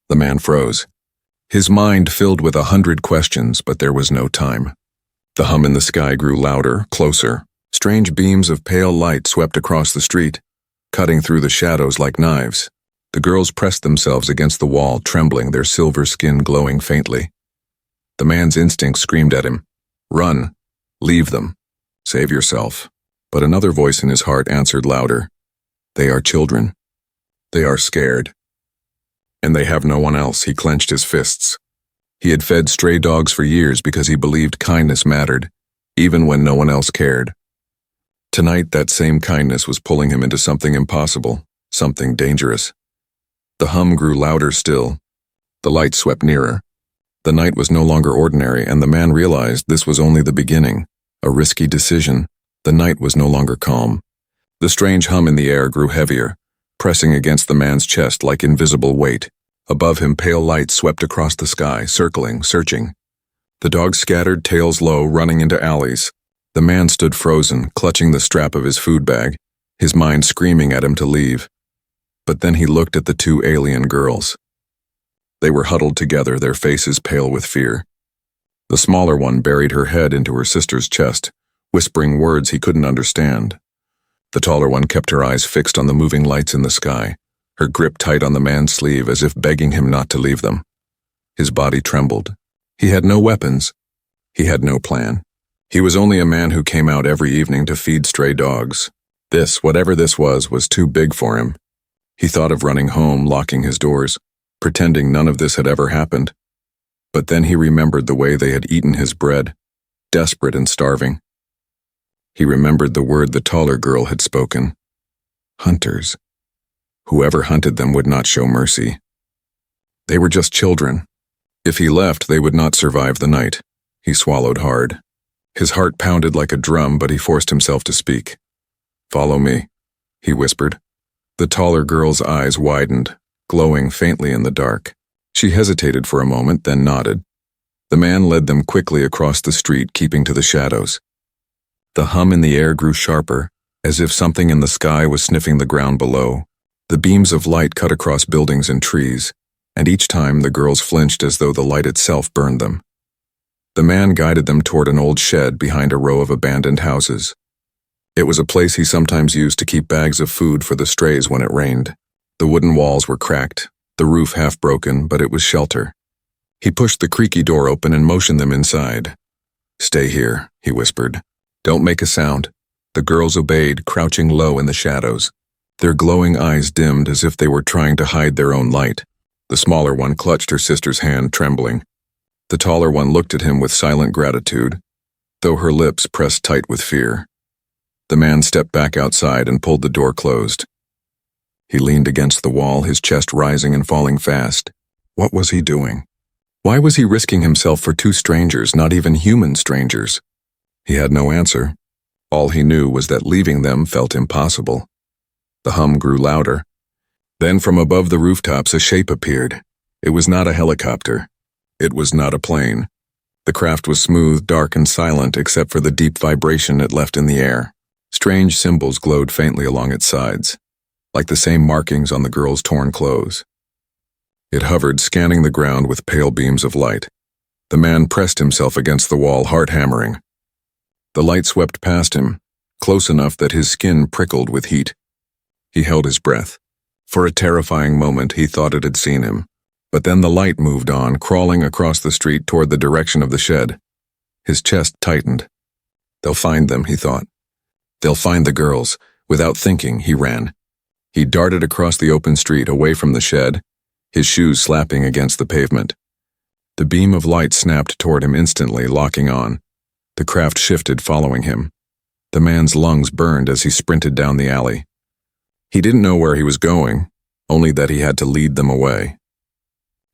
The man froze. His mind filled with 100 questions, but there was no time. The hum in the sky grew louder, closer. Strange beams of pale light swept across the street, cutting through the shadows like knives. The girls pressed themselves against the wall, trembling, their silver skin glowing faintly. The man's instinct screamed at him, "Run. Leave them. Save yourself." But another voice in his heart answered louder, "They are children. They are scared. And they have no one else." He clenched his fists. He had fed stray dogs for years because he believed kindness mattered, even when no one else cared. Tonight, that same kindness was pulling him into something impossible, something dangerous. The hum grew louder still. The light swept nearer. The night was no longer ordinary, and the man realized this was only the beginning, a risky decision. The night was no longer calm. The strange hum in the air grew heavier, pressing against the man's chest like invisible weight. Above him, pale light swept across the sky, circling, searching. The dogs scattered, tails low, running into alleys. The man stood frozen, clutching the strap of his food bag, his mind screaming at him to leave. But then he looked at the two alien girls. They were huddled together, their faces pale with fear. The smaller one buried her head into her sister's chest, whispering words he couldn't understand. The taller one kept her eyes fixed on the moving lights in the sky, her grip tight on the man's sleeve as if begging him not to leave them. His body trembled. He had no weapons. He had no plan. He was only a man who came out every evening to feed stray dogs. This, whatever this was too big for him. He thought of running home, locking his doors, pretending none of this had ever happened. But then he remembered the way they had eaten his bread, desperate and starving. He remembered the word the taller girl had spoken. Hunters. Whoever hunted them would not show mercy. They were just children. If he left, they would not survive the night. He swallowed hard. His heart pounded like a drum, but he forced himself to speak. "Follow me," he whispered. The taller girl's eyes widened, glowing faintly in the dark. She hesitated for a moment, then nodded. The man led them quickly across the street, keeping to the shadows. The hum in the air grew sharper, as if something in the sky was sniffing the ground below. The beams of light cut across buildings and trees, and each time the girls flinched as though the light itself burned them. The man guided them toward an old shed behind a row of abandoned houses. It was a place he sometimes used to keep bags of food for the strays when it rained. The wooden walls were cracked, the roof half broken, but it was shelter. He pushed the creaky door open and motioned them inside. "Stay here," he whispered. "Don't make a sound." The girls obeyed, crouching low in the shadows. Their glowing eyes dimmed as if they were trying to hide their own light. The smaller one clutched her sister's hand, trembling. The taller one looked at him with silent gratitude, though her lips pressed tight with fear. The man stepped back outside and pulled the door closed. He leaned against the wall, his chest rising and falling fast. What was he doing? Why was he risking himself for two strangers, not even human strangers? He had no answer. All he knew was that leaving them felt impossible. The hum grew louder. Then from above the rooftops a shape appeared. It was not a helicopter. It was not a plane. The craft was smooth, dark, and silent except for the deep vibration it left in the air. Strange symbols glowed faintly along its sides, like the same markings on the girl's torn clothes. It hovered, scanning the ground with pale beams of light. The man pressed himself against the wall, heart hammering. The light swept past him, close enough that his skin prickled with heat. He held his breath. For a terrifying moment, he thought it had seen him. But then the light moved on, crawling across the street toward the direction of the shed. His chest tightened. They'll find them, he thought. They'll find the girls. Without thinking, he ran. He darted across the open street, away from the shed, his shoes slapping against the pavement. The beam of light snapped toward him instantly, locking on. The craft shifted, following him. The man's lungs burned as he sprinted down the alley. He didn't know where he was going, only that he had to lead them away.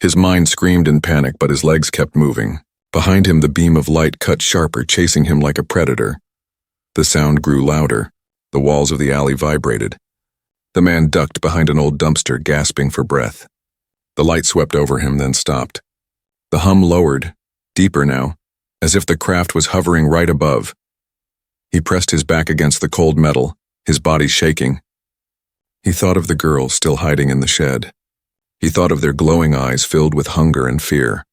His mind screamed in panic, but his legs kept moving. Behind him, the beam of light cut sharper, chasing him like a predator. The sound grew louder. The walls of the alley vibrated. The man ducked behind an old dumpster, gasping for breath. The light swept over him, then stopped. The hum lowered, deeper now, as if the craft was hovering right above. He pressed his back against the cold metal, his body shaking. He thought of the girl still hiding in the shed. He thought of their glowing eyes filled with hunger and fear.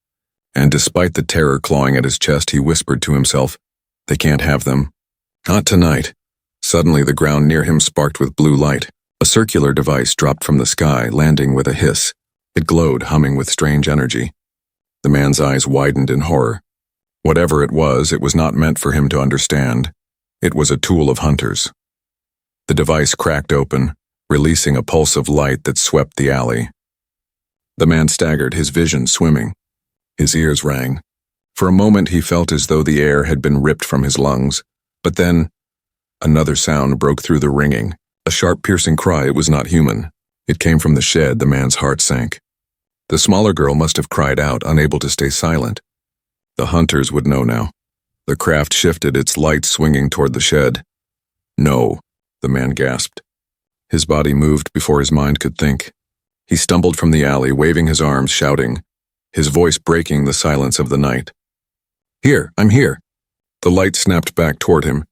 And despite the terror clawing at his chest, he whispered to himself, "They can't have them. Not tonight." Suddenly, the ground near him sparked with blue light. A circular device dropped from the sky, landing with a hiss. It glowed, humming with strange energy. The man's eyes widened in horror. Whatever it was not meant for him to understand. It was a tool of hunters. The device cracked open, releasing a pulse of light that swept the alley. The man staggered, his vision swimming. His ears rang. For a moment he felt as though the air had been ripped from his lungs, but then another sound broke through the ringing, a sharp piercing cry. It was not human. It came from the shed. The man's heart sank. The smaller girl must have cried out, unable to stay silent. The hunters would know now. The craft shifted, its light swinging toward the shed. "No," the man gasped. His body moved before his mind could think. He stumbled from the alley, waving his arms, shouting, his voice breaking the silence of the night. "Here, I'm here." The light snapped back toward him,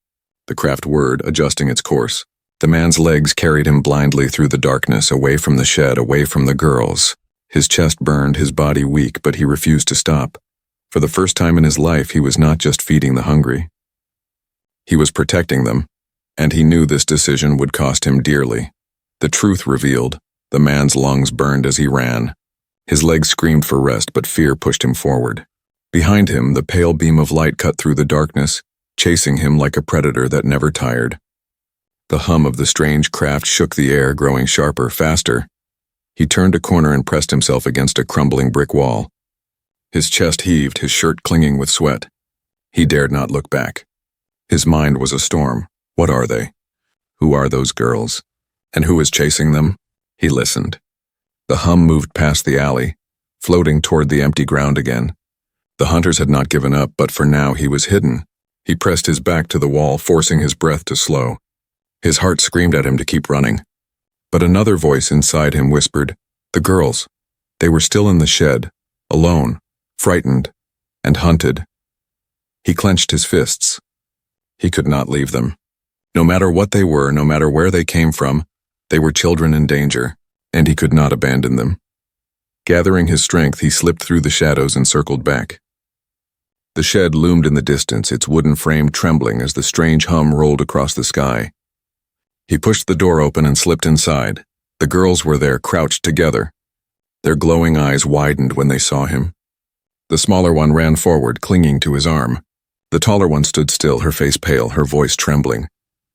the craft whirred, adjusting its course. The man's legs carried him blindly through the darkness, away from the shed, away from the girls. His chest burned, his body weak, but he refused to stop. For the first time in his life, he was not just feeding the hungry. He was protecting them, and he knew this decision would cost him dearly. The truth revealed. The man's lungs burned as he ran. His legs screamed for rest, but fear pushed him forward. Behind him, the pale beam of light cut through the darkness, chasing him like a predator that never tired. The hum of the strange craft shook the air, growing sharper, faster. He turned a corner and pressed himself against a crumbling brick wall. His chest heaved, his shirt clinging with sweat. He dared not look back. His mind was a storm. What are they? Who are those girls? And who is chasing them? He listened. The hum moved past the alley, floating toward the empty ground again. The hunters had not given up, but for now he was hidden. He pressed his back to the wall, forcing his breath to slow. His heart screamed at him to keep running. But another voice inside him whispered, "The girls." They were still in the shed, alone, frightened, and hunted. He clenched his fists. He could not leave them. No matter what they were, no matter where they came from, they were children in danger, and he could not abandon them. Gathering his strength, he slipped through the shadows and circled back. The shed loomed in the distance, its wooden frame trembling as the strange hum rolled across the sky. He pushed the door open and slipped inside. The girls were there, crouched together. Their glowing eyes widened when they saw him. The smaller one ran forward, clinging to his arm. The taller one stood still, her face pale, her voice trembling.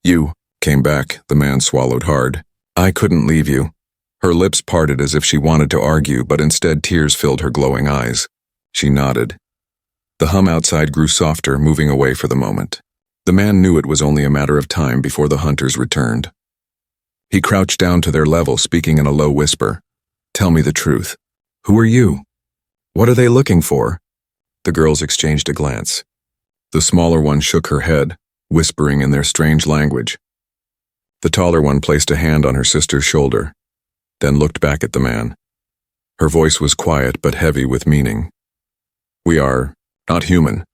"You came back," the man swallowed hard. "I couldn't leave you." Her lips parted as if she wanted to argue, but instead tears filled her glowing eyes. She nodded. The hum outside grew softer, moving away for the moment. The man knew it was only a matter of time before the hunters returned. He crouched down to their level, speaking in a low whisper. "Tell me the truth. Who are you? What are they looking for?" The girls exchanged a glance. The smaller one shook her head, whispering in their strange language. The taller one placed a hand on her sister's shoulder, then looked back at the man. Her voice was quiet but heavy with meaning. "We are not human."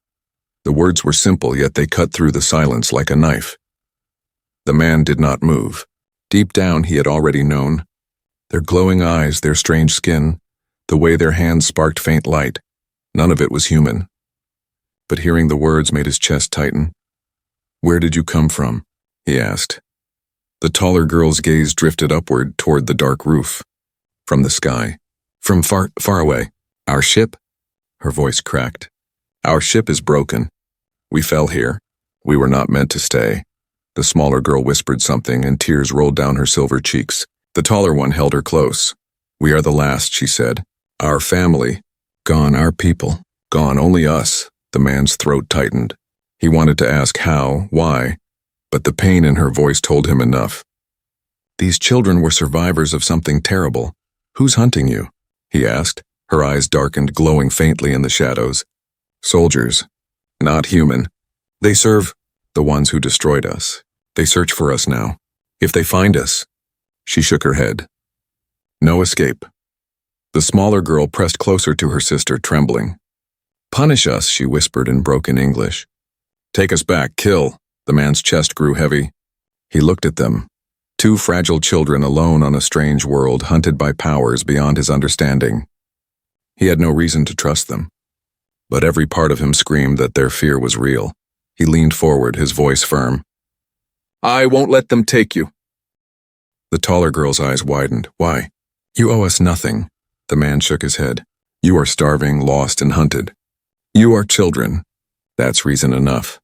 The words were simple, yet they cut through the silence like a knife. The man did not move. Deep down, he had already known. Their glowing eyes, their strange skin, the way their hands sparked faint light, none of it was human. But hearing the words made his chest tighten. "Where did you come from?" he asked. The taller girl's gaze drifted upward toward the dark roof. "From the sky. From far, far away. Our ship?" Her voice cracked. "Our ship is broken. We fell here. We were not meant to stay." The smaller girl whispered something, and tears rolled down her silver cheeks. The taller one held her close. "We are the last," she said. "Our family. Gone, our people. Gone, only us." The man's throat tightened. He wanted to ask how, why, but the pain in her voice told him enough. "These children were survivors of something terrible. Who's hunting you?" he asked, her eyes darkened, glowing faintly in the shadows. "Soldiers. Not human. They serve the ones who destroyed us. They search for us now. If they find us." She shook her head. "No escape." The smaller girl pressed closer to her sister, trembling. "Punish us," she whispered in broken English. "Take us back, kill." The man's chest grew heavy. He looked at them. Two fragile children alone on a strange world, hunted by powers beyond his understanding. He had no reason to trust them, but every part of him screamed that their fear was real. He leaned forward, his voice firm. "I won't let them take you." The taller girl's eyes widened. "Why? You owe us nothing." The man shook his head. "You are starving, lost, and hunted. You are children. That's reason enough."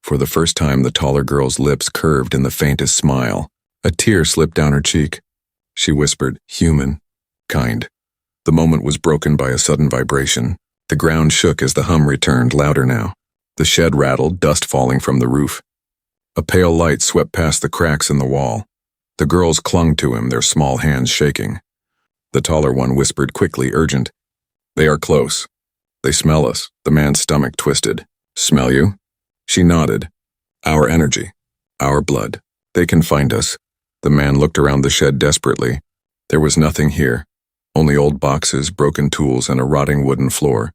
For the first time, the taller girl's lips curved in the faintest smile. A tear slipped down her cheek. She whispered, "Human, kind." The moment was broken by a sudden vibration. The ground shook as the hum returned, louder now. The shed rattled, dust falling from the roof. A pale light swept past the cracks in the wall. The girls clung to him, their small hands shaking. The taller one whispered quickly, urgent. "They are close. They smell us." The man's stomach twisted. "Smell you?" She nodded. "Our energy. Our blood. They can find us." The man looked around the shed desperately. There was nothing here. Only old boxes, broken tools, and a rotting wooden floor.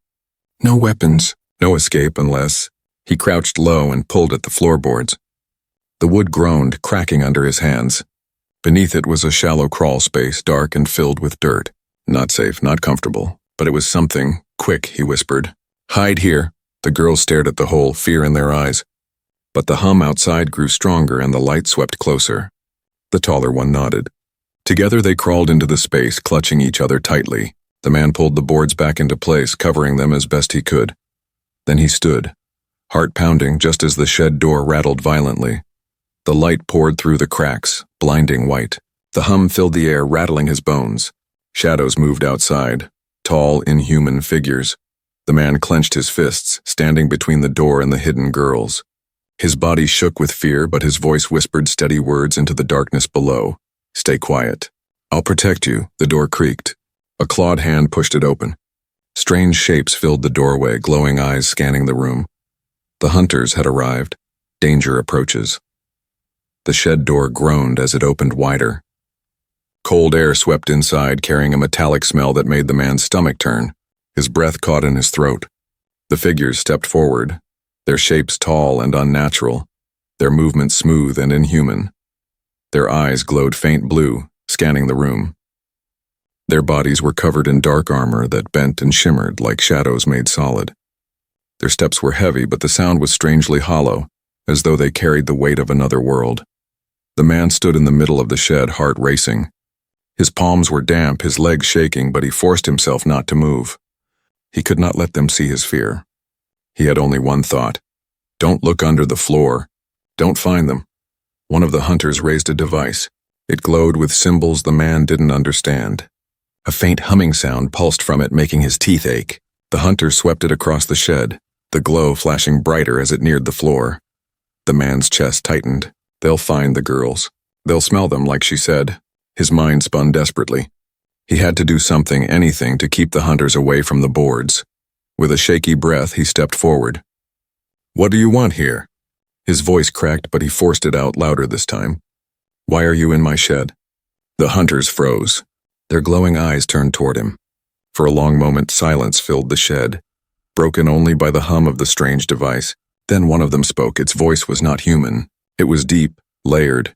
No weapons. No escape unless... He crouched low and pulled at the floorboards. The wood groaned, cracking under his hands. Beneath it was a shallow crawl space, dark and filled with dirt. Not safe, not comfortable, but it was something. "Quick," he whispered. "Hide here." The girls stared at the hole, fear in their eyes. But the hum outside grew stronger and the light swept closer. The taller one nodded. Together they crawled into the space, clutching each other tightly. The man pulled the boards back into place, covering them as best he could. Then he stood, heart pounding just as the shed door rattled violently. The light poured through the cracks, blinding white. The hum filled the air, rattling his bones. Shadows moved outside, tall, inhuman figures. The man clenched his fists, standing between the door and the hidden girls. His body shook with fear, but his voice whispered steady words into the darkness below. "Stay quiet. I'll protect you." The door creaked. A clawed hand pushed it open. Strange shapes filled the doorway, glowing eyes scanning the room. The hunters had arrived. Danger approaches. The shed door groaned as it opened wider. Cold air swept inside, carrying a metallic smell that made the man's stomach turn. His breath caught in his throat. The figures stepped forward, their shapes tall and unnatural, their movements smooth and inhuman. Their eyes glowed faint blue, scanning the room. Their bodies were covered in dark armor that bent and shimmered like shadows made solid. Their steps were heavy, but the sound was strangely hollow, as though they carried the weight of another world. The man stood in the middle of the shed, heart racing. His palms were damp, his legs shaking, but he forced himself not to move. He could not let them see his fear. He had only one thought. Don't look under the floor. Don't find them. One of the hunters raised a device. It glowed with symbols the man didn't understand. A faint humming sound pulsed from it, making his teeth ache. The hunter swept it across the shed, the glow flashing brighter as it neared the floor. The man's chest tightened. They'll find the girls. They'll smell them, like she said. His mind spun desperately. He had to do something, anything, to keep the hunters away from the boards. With a shaky breath, he stepped forward. "What do you want here?" His voice cracked, but he forced it out louder this time. "Why are you in my shed?" The hunters froze. Their glowing eyes turned toward him. For a long moment, silence filled the shed, broken only by the hum of the strange device. Then one of them spoke. Its voice was not human. It was deep, layered,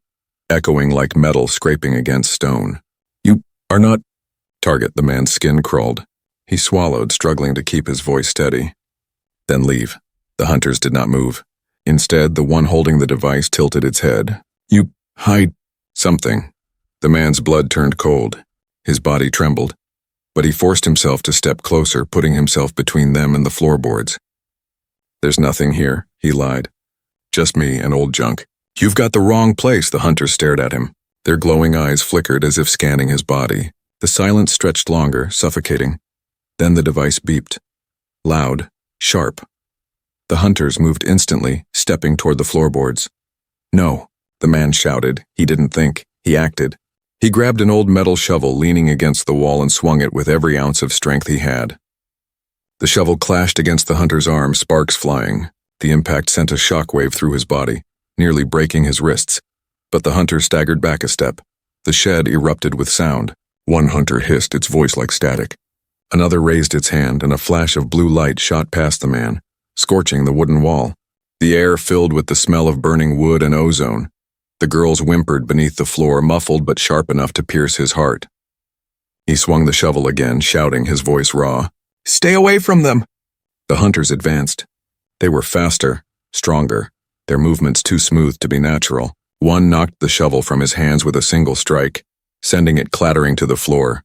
echoing like metal scraping against stone. "You are not..." Target, the man's skin crawled. He swallowed, struggling to keep his voice steady. "Then leave." The hunters did not move. Instead, the one holding the device tilted its head. "You hide something." The man's blood turned cold. His body trembled. But he forced himself to step closer, putting himself between them and the floorboards. "There's nothing here," he lied. "Just me and old junk." "You've got the wrong place." The hunters stared at him. Their glowing eyes flickered as if scanning his body. The silence stretched longer, suffocating. Then the device beeped. Loud, sharp. The hunters moved instantly, stepping toward the floorboards. "No," the man shouted. He didn't think. He acted. He grabbed an old metal shovel leaning against the wall and swung it with every ounce of strength he had. The shovel clashed against the hunter's arm, sparks flying. The impact sent a shockwave through his body, nearly breaking his wrists. But the hunter staggered back a step. The shed erupted with sound. One hunter hissed, its voice like static. Another raised its hand, and a flash of blue light shot past the man, scorching the wooden wall. The air filled with the smell of burning wood and ozone. The girls whimpered beneath the floor, muffled but sharp enough to pierce his heart. He swung the shovel again, shouting, his voice raw. "Stay away from them!" The hunters advanced. They were faster, stronger, their movements too smooth to be natural. One knocked the shovel from his hands with a single strike, sending it clattering to the floor.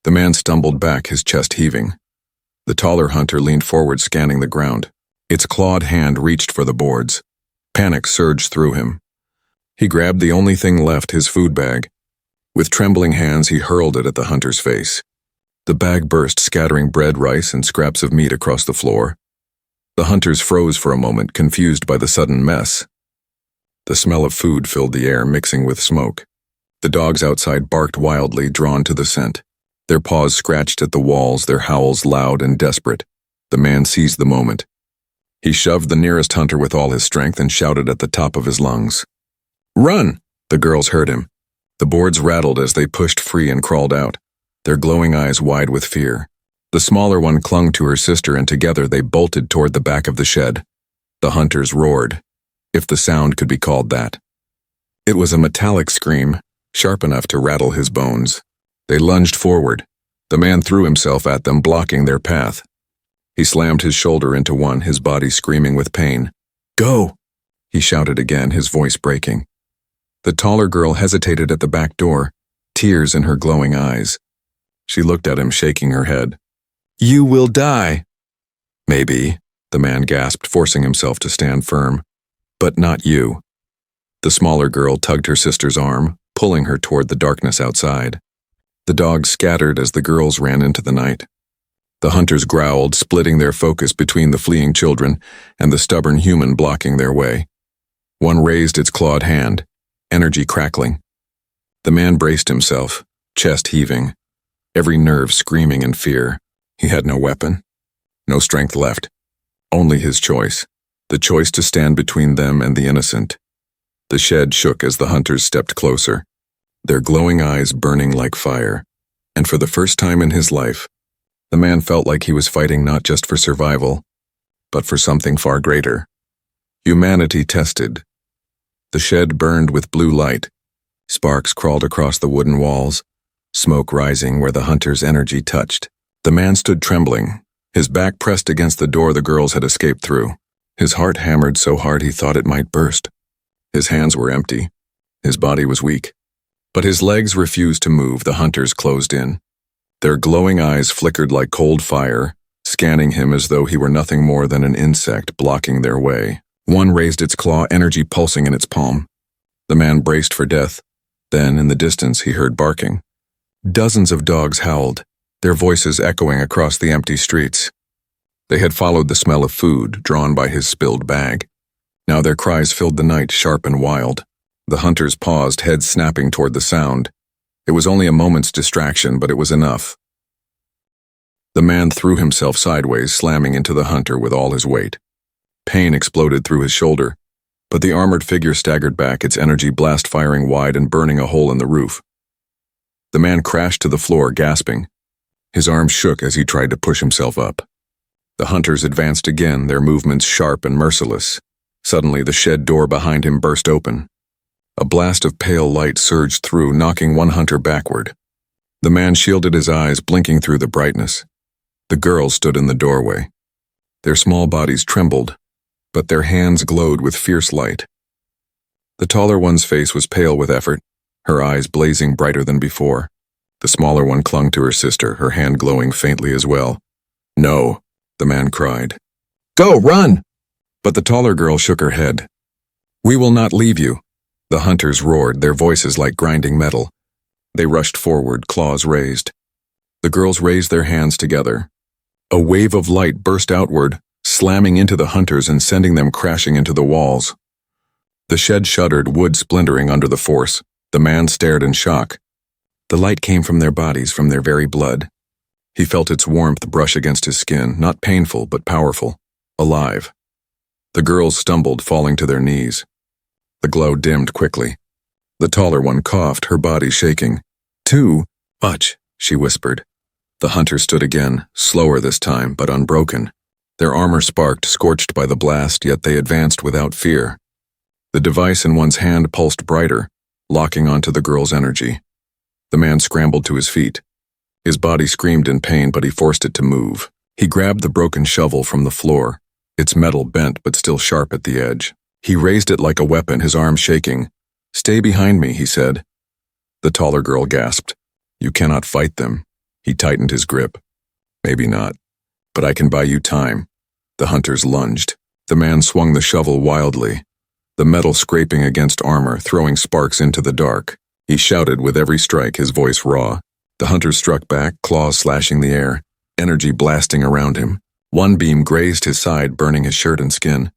The man stumbled back, his chest heaving. The taller hunter leaned forward, scanning the ground. Its clawed hand reached for the boards. Panic surged through him. He grabbed the only thing left, his food bag. With trembling hands, he hurled it at the hunter's face. The bag burst, scattering bread, rice, and scraps of meat across the floor. The hunters froze for a moment, confused by the sudden mess. The smell of food filled the air, mixing with smoke. The dogs outside barked wildly, drawn to the scent. Their paws scratched at the walls, their howls loud and desperate. The man seized the moment. He shoved the nearest hunter with all his strength and shouted at the top of his lungs. "Run!" The girls heard him. The boards rattled as they pushed free and crawled out, their glowing eyes wide with fear. The smaller one clung to her sister, and together they bolted toward the back of the shed. The hunters roared, if the sound could be called that. It was a metallic scream, sharp enough to rattle his bones. They lunged forward. The man threw himself at them, blocking their path. He slammed his shoulder into one, his body screaming with pain. "Go!" he shouted again, his voice breaking. The taller girl hesitated at the back door, tears in her glowing eyes. She looked at him, shaking her head. "You will die." "Maybe," the man gasped, forcing himself to stand firm. "But not you." The smaller girl tugged her sister's arm, pulling her toward the darkness outside. The dogs scattered as the girls ran into the night. The hunters growled, splitting their focus between the fleeing children and the stubborn human blocking their way. One raised its clawed hand, energy crackling. The man braced himself, chest heaving, every nerve screaming in fear. He had no weapon, no strength left, only his choice, the choice to stand between them and the innocent. The shed shook as the hunters stepped closer, their glowing eyes burning like fire, and for the first time in his life, the man felt like he was fighting not just for survival, but for something far greater. Humanity tested. The shed burned with blue light. Sparks crawled across the wooden walls, smoke rising where the hunter's energy touched. The man stood trembling, his back pressed against the door the girls had escaped through. His heart hammered so hard he thought it might burst. His hands were empty. His body was weak. But his legs refused to move. The hunters closed in. Their glowing eyes flickered like cold fire, scanning him as though he were nothing more than an insect blocking their way. One raised its claw, energy pulsing in its palm. The man braced for death. Then, in the distance, he heard barking. Dozens of dogs howled, their voices echoing across the empty streets. They had followed the smell of food, drawn by his spilled bag. Now their cries filled the night, sharp and wild. The hunters paused, heads snapping toward the sound. It was only a moment's distraction, but it was enough. The man threw himself sideways, slamming into the hunter with all his weight. Pain exploded through his shoulder, but the armored figure staggered back, its energy blast firing wide and burning a hole in the roof. The man crashed to the floor, gasping. His arms shook as he tried to push himself up. The hunters advanced again, their movements sharp and merciless. Suddenly, the shed door behind him burst open. A blast of pale light surged through, knocking one hunter backward. The man shielded his eyes, blinking through the brightness. The girls stood in the doorway. Their small bodies trembled, but their hands glowed with fierce light. The taller one's face was pale with effort, her eyes blazing brighter than before. The smaller one clung to her sister, her hand glowing faintly as well. "No," the man cried. "Go, run!" But the taller girl shook her head. "We will not leave you." The hunters roared, their voices like grinding metal. They rushed forward, claws raised. The girls raised their hands together. A wave of light burst outward, slamming into the hunters and sending them crashing into the walls. The shed shuddered, wood splintering under the force. The man stared in shock. The light came from their bodies, from their very blood. He felt its warmth brush against his skin, not painful, but powerful, alive. The girls stumbled, falling to their knees. The glow dimmed quickly. The taller one coughed, her body shaking. "Too much," she whispered. The hunter stood again, slower this time, but unbroken. Their armor sparked, scorched by the blast, yet they advanced without fear. The device in one's hand pulsed brighter, locking onto the girl's energy. The man scrambled to his feet. His body screamed in pain, but he forced it to move. He grabbed the broken shovel from the floor, its metal bent but still sharp at the edge. He raised it like a weapon, his arm shaking. "Stay behind me," he said. The taller girl gasped. "You cannot fight them." He tightened his grip. "Maybe not, but I can buy you time." The hunters lunged. The man swung the shovel wildly, the metal scraping against armor, throwing sparks into the dark. He shouted with every strike, his voice raw. The hunters struck back, claws slashing the air, energy blasting around him. One beam grazed his side, burning his shirt and skin.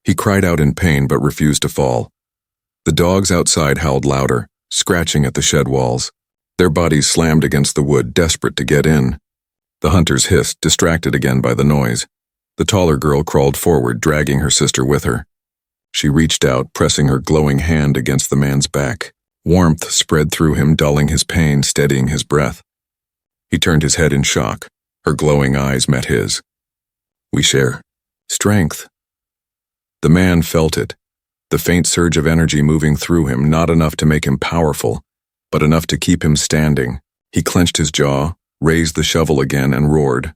He cried out in pain but refused to fall. The dogs outside howled louder, scratching at the shed walls. Their bodies slammed against the wood, desperate to get in. The hunters hissed, distracted again by the noise. The taller girl crawled forward, dragging her sister with her. She reached out, pressing her glowing hand against the man's back. Warmth spread through him, dulling his pain, steadying his breath. He turned his head in shock. Her glowing eyes met his. "We share strength." The man felt it, the faint surge of energy moving through him, not enough to make him powerful, but enough to keep him standing. He clenched his jaw, raised the shovel again, and roared.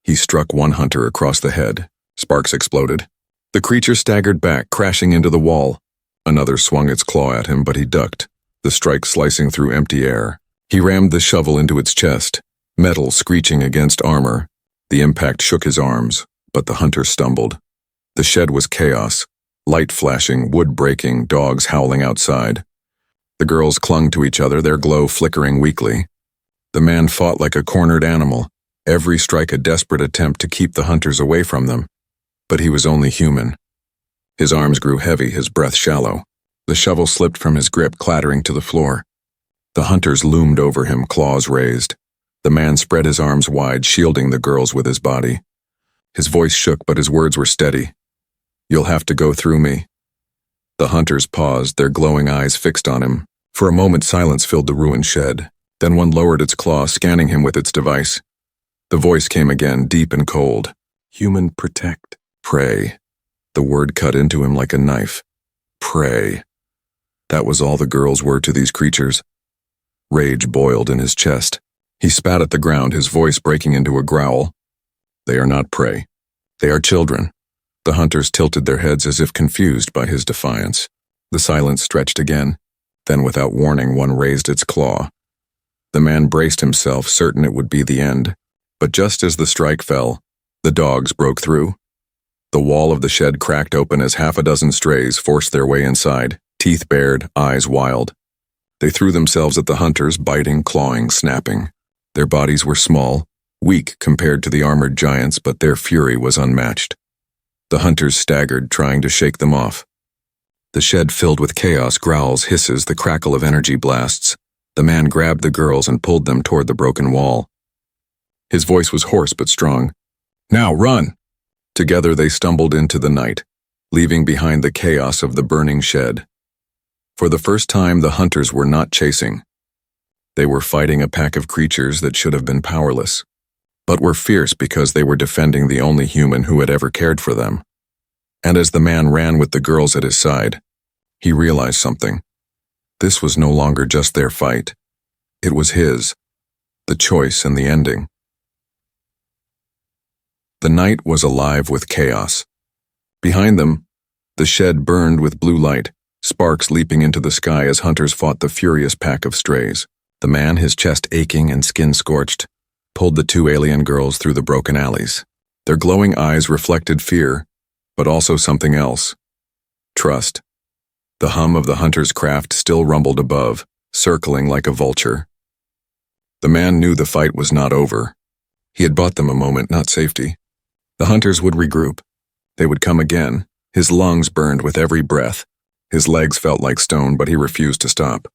He struck one hunter across the head. Sparks exploded. The creature staggered back, crashing into the wall. Another swung its claw at him, but he ducked, the strike slicing through empty air. He rammed the shovel into its chest, metal screeching against armor. The impact shook his arms, but the hunter stumbled. The shed was chaos, light flashing, wood breaking, dogs howling outside. The girls clung to each other, their glow flickering weakly. The man fought like a cornered animal, every strike a desperate attempt to keep the hunters away from them. But he was only human. His arms grew heavy, his breath shallow. The shovel slipped from his grip, clattering to the floor. The hunters loomed over him, claws raised. The man spread his arms wide, shielding the girls with his body. His voice shook, but his words were steady. "You'll have to go through me." The hunters paused, their glowing eyes fixed on him. For a moment, silence filled the ruined shed. Then one lowered its claw, scanning him with its device. The voice came again, deep and cold. "Human, protect. Pray." The word cut into him like a knife. Pray. That was all the girls were to these creatures. Rage boiled in his chest. He spat at the ground, his voice breaking into a growl. "They are not prey. They are children." The hunters tilted their heads as if confused by his defiance. The silence stretched again. Then, without warning, one raised its claw. The man braced himself, certain it would be the end. But just as the strike fell, the dogs broke through. The wall of the shed cracked open as half a dozen strays forced their way inside, teeth bared, eyes wild. They threw themselves at the hunters, biting, clawing, snapping. Their bodies were small, weak compared to the armored giants, but their fury was unmatched. The hunters staggered, trying to shake them off. The shed filled with chaos, growls, hisses, the crackle of energy blasts. The man grabbed the girls and pulled them toward the broken wall. His voice was hoarse but strong. "Now, run!" Together they stumbled into the night, leaving behind the chaos of the burning shed. For the first time, the hunters were not chasing. They were fighting a pack of creatures that should have been powerless, but were fierce because they were defending the only human who had ever cared for them. And as the man ran with the girls at his side, he realized something. This was no longer just their fight. It was his, the choice and the ending. The night was alive with chaos. Behind them, the shed burned with blue light, sparks leaping into the sky as hunters fought the furious pack of strays. The man, his chest aching and skin scorched, pulled the two alien girls through the broken alleys. Their glowing eyes reflected fear, but also something else. Trust. The hum of the hunter's craft still rumbled above, circling like a vulture. The man knew the fight was not over. He had bought them a moment, not safety. The hunters would regroup. They would come again. His lungs burned with every breath. His legs felt like stone, but he refused to stop.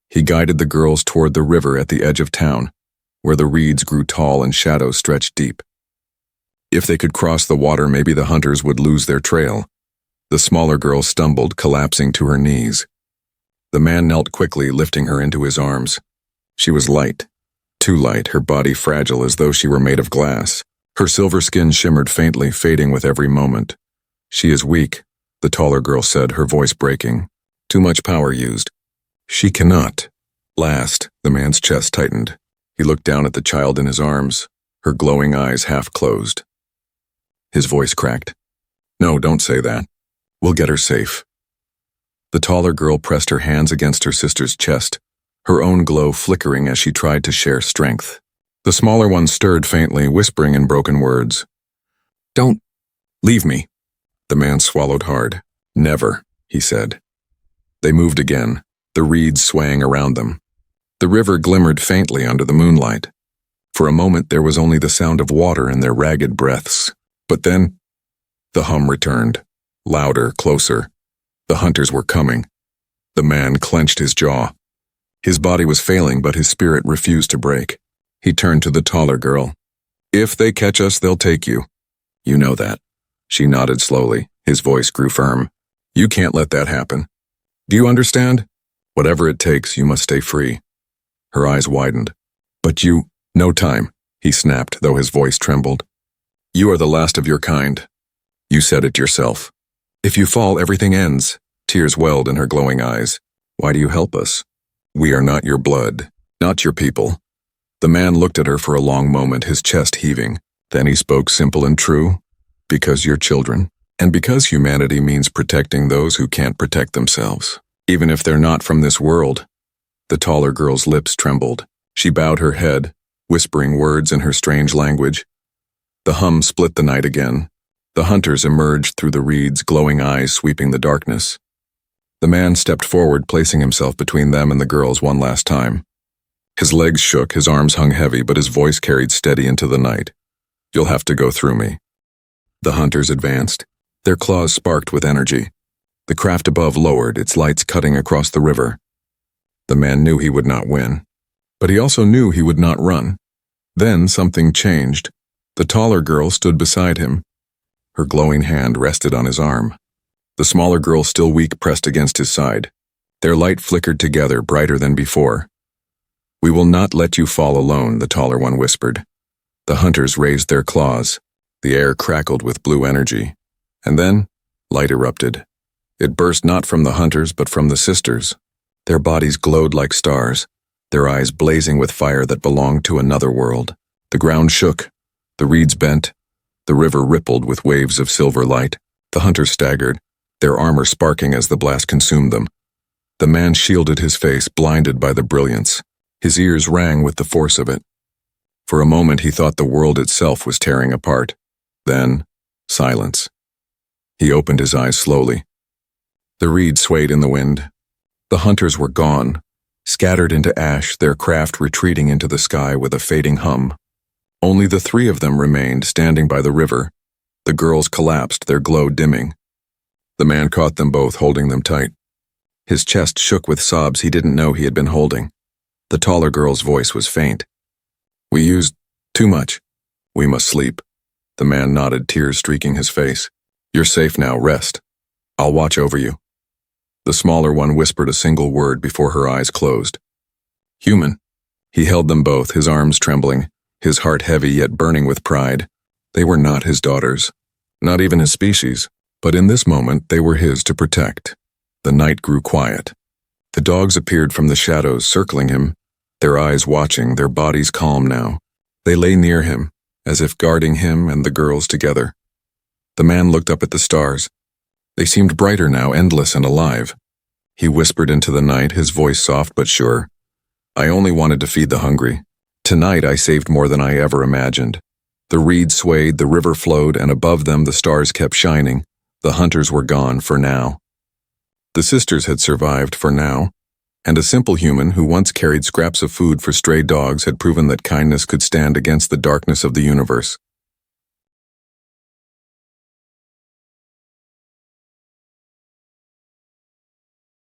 He guided the girls toward the river at the edge of town, where the reeds grew tall and shadows stretched deep. If they could cross the water, maybe the hunters would lose their trail. The smaller girl stumbled, collapsing to her knees. The man knelt quickly, lifting her into his arms. She was light, too light, her body fragile as though she were made of glass. Her silver skin shimmered faintly, fading with every moment. "She is weak," the taller girl said, her voice breaking. Too much power used. She cannot. Last, the man's chest tightened. He looked down at the child in his arms, her glowing eyes half closed. His voice cracked. No, don't say that. We'll get her safe. The taller girl pressed her hands against her sister's chest, her own glow flickering as she tried to share strength. The smaller one stirred faintly, whispering in broken words. Don't leave me. The man swallowed hard. Never, he said. They moved again, the reeds swaying around them. The river glimmered faintly under the moonlight. For a moment there was only the sound of water in their ragged breaths. But then, the hum returned. Louder, closer. The hunters were coming. The man clenched his jaw. His body was failing, but his spirit refused to break. He turned to the taller girl. If they catch us, they'll take you. You know that. She nodded slowly. His voice grew firm. You can't let that happen. Do you understand? Whatever it takes, you must stay free. Her eyes widened. But you, no time, he snapped, though his voice trembled. You are the last of your kind. You said it yourself. If you fall, everything ends. Tears welled in her glowing eyes. Why do you help us? We are not your blood, not your people. The man looked at her for a long moment, his chest heaving. Then he spoke simple and true. Because you're children, and because humanity means protecting those who can't protect themselves, even if they're not from this world. The taller girl's lips trembled. She bowed her head, whispering words in her strange language. The hum split the night again. The hunters emerged through the reeds, glowing eyes sweeping the darkness. The man stepped forward, placing himself between them and the girls one last time. His legs shook, his arms hung heavy, but his voice carried steady into the night. You'll have to go through me. The hunters advanced. Their claws sparked with energy. The craft above lowered, its lights cutting across the river. The man knew he would not win, but he also knew he would not run. Then something changed. The taller girl stood beside him. Her glowing hand rested on his arm. The smaller girl, still weak, pressed against his side. Their light flickered together, brighter than before. We will not let you fall alone, the taller one whispered. The hunters raised their claws. The air crackled with blue energy. And then, light erupted. It burst not from the hunters, but from the sisters. Their bodies glowed like stars, their eyes blazing with fire that belonged to another world. The ground shook. The reeds bent. The river rippled with waves of silver light. The hunters staggered, their armor sparking as the blast consumed them. The man shielded his face, blinded by the brilliance. His ears rang with the force of it. For a moment he thought the world itself was tearing apart. Then, silence. He opened his eyes slowly. The reeds swayed in the wind. The hunters were gone, scattered into ash, their craft retreating into the sky with a fading hum. Only the three of them remained, standing by the river. The girls collapsed, their glow dimming. The man caught them both, holding them tight. His chest shook with sobs he didn't know he had been holding. The taller girl's voice was faint. We used too much. We must sleep. The man nodded, tears streaking his face. You're safe now, rest. I'll watch over you. The smaller one whispered a single word before her eyes closed. Human. He held them both, his arms trembling, his heart heavy yet burning with pride. They were not his daughters, not even his species, but in this moment they were his to protect. The night grew quiet. The dogs appeared from the shadows, circling him, their eyes watching, their bodies calm now. They lay near him, as if guarding him and the girls together. The man looked up at the stars. They seemed brighter now, endless and alive. He whispered into the night, his voice soft but sure. I only wanted to feed the hungry. Tonight I saved more than I ever imagined. The reeds swayed, the river flowed, and above them the stars kept shining. The hunters were gone for now. The sisters had survived for now, and a simple human who once carried scraps of food for stray dogs had proven that kindness could stand against the darkness of the universe.